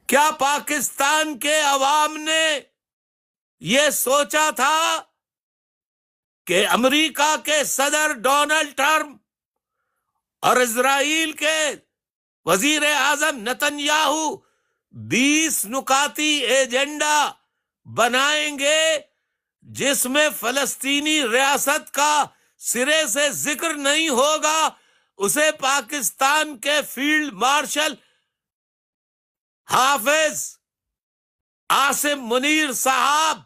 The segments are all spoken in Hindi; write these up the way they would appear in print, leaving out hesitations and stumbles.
क्या पाकिस्तान के अवाम ने ये सोचा था कि अमेरिका के सदर डोनाल्ड ट्रंप और इजराइल के वजीर आजम नेतन्याहू 20 नुकाती एजेंडा बनाएंगे जिसमें फलस्तीनी रियासत का सिरे से जिक्र नहीं होगा, उसे पाकिस्तान के फील्ड मार्शल हाफिज आसिम मुनीर साहब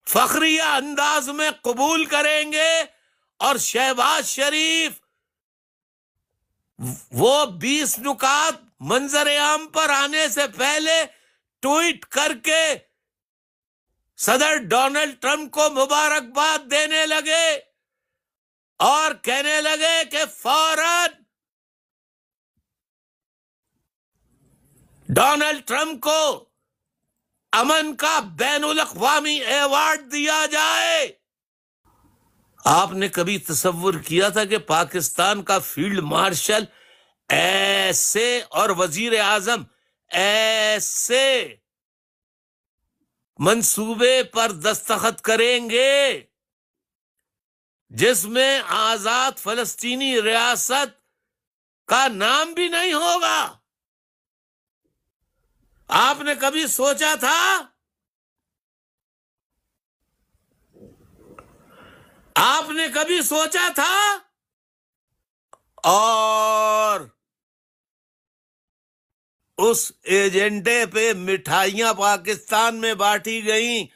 फखरिया अंदाज में कबूल करेंगे और शहबाज शरीफ वो 20 नुकात मंजर आम पर आने से पहले ट्वीट करके सदर डोनाल्ड ट्रंप को मुबारकबाद देने लगे और कहने लगे कि फौरन डोनाल्ड ट्रंप को अमन का बैनुल अक़वामी अवार्ड दिया जाए। आपने कभी तसव्वुर किया था कि पाकिस्तान का फील्ड मार्शल ऐसे और वजीर आजम ऐसे मंसूबे पर दस्तखत करेंगे जिसमें आजाद फलस्तीनी रियासत का नाम भी नहीं होगा? आपने कभी सोचा था? आपने कभी सोचा था? और उस एजेंडे पे मिठाइयां पाकिस्तान में बांटी गईं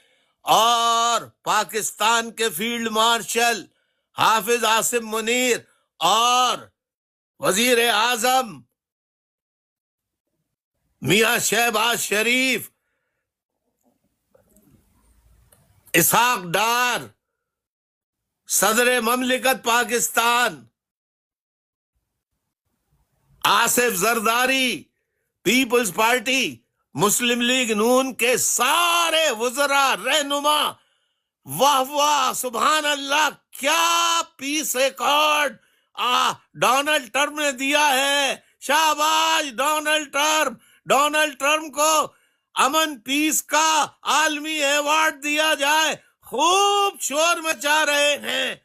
और पाकिस्तान के फील्ड मार्शल हाफिज आसिम मुनीर और वजीर आजम मियां शहबाज शरीफ, इसहाक डार, सदर ममलिकत पाकिस्तान आसिफ जरदारी, पीपल्स पार्टी, मुस्लिम लीग नून के सारे वज़रा रहनुमा, वाह वाह सुभान अल्लाह, क्या पीस रिकॉर्ड डोनाल्ड ट्रंप ने दिया है। शाबाश डोनाल्ड ट्रंप। डोनाल्ड ट्रंप को अमन पीस का आलमी अवार्ड दिया जाए। खूब शोर मचा रहे हैं,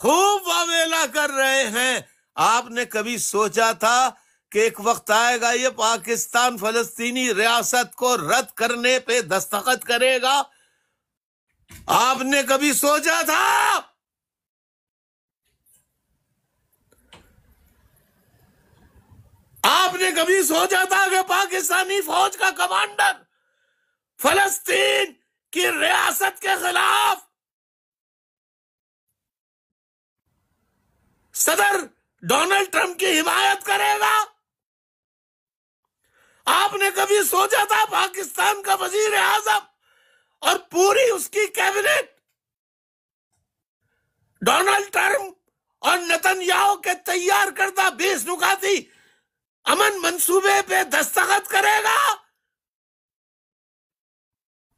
खूब वावेला कर रहे हैं। आपने कभी सोचा था कि एक वक्त आएगा ये पाकिस्तान फलस्तीनी रियासत को रद्द करने पे दस्तखत करेगा? आपने कभी सोचा था? आपने कभी सोचा था कि पाकिस्तानी फौज का कमांडर फलस्तीन की रियासत के खिलाफ सदर डोनाल्ड ट्रंप की हिमायत करेगा? आपने कभी सोचा था पाकिस्तान का वजीर आजम और पूरी उसकी कैबिनेट डोनाल्ड ट्रंप और नेतन्याहू के तैयार करदा 20 नुकाती अमन मंसूबे पे दस्तखत करेगा?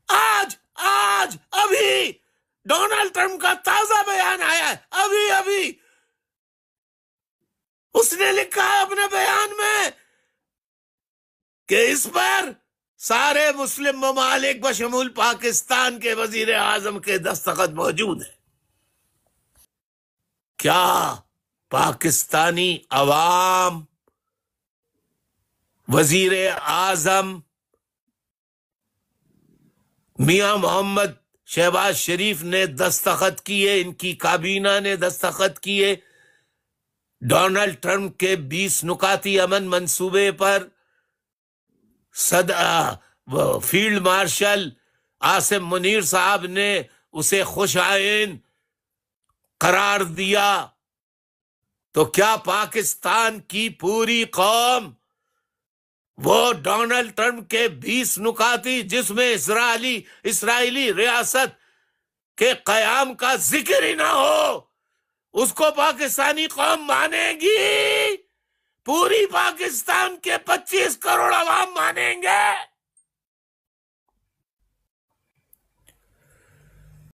आज अभी डोनाल्ड ट्रंप का ताजा बयान आया है, अभी अभी उसने लिखा है अपने बयान में कि इस पर सारे मुस्लिम ममालिक बशमूल पाकिस्तान के वजीर आजम के दस्तखत मौजूद है। क्या पाकिस्तानी अवाम वजीर आजम मियां मोहम्मद शहबाज शरीफ ने दस्तखत किए, इनकी काबीना ने दस्तखत किए डोनाल्ड ट्रंप के 20 नुकाती अमन मंसूबे पर फील्ड मार्शल आसिम मुनीर साहब ने उसे खुशाइन करार दिया, तो क्या पाकिस्तान की पूरी कौम वो डोनाल्ड ट्रंप के 20 नुकाती जिसमें इस्राएली रियासत के कयाम का जिक्र ही ना हो, उसको पाकिस्तानी कौम मानेगी? पूरी पाकिस्तान के 25 करोड़ अवाम मानेंगे?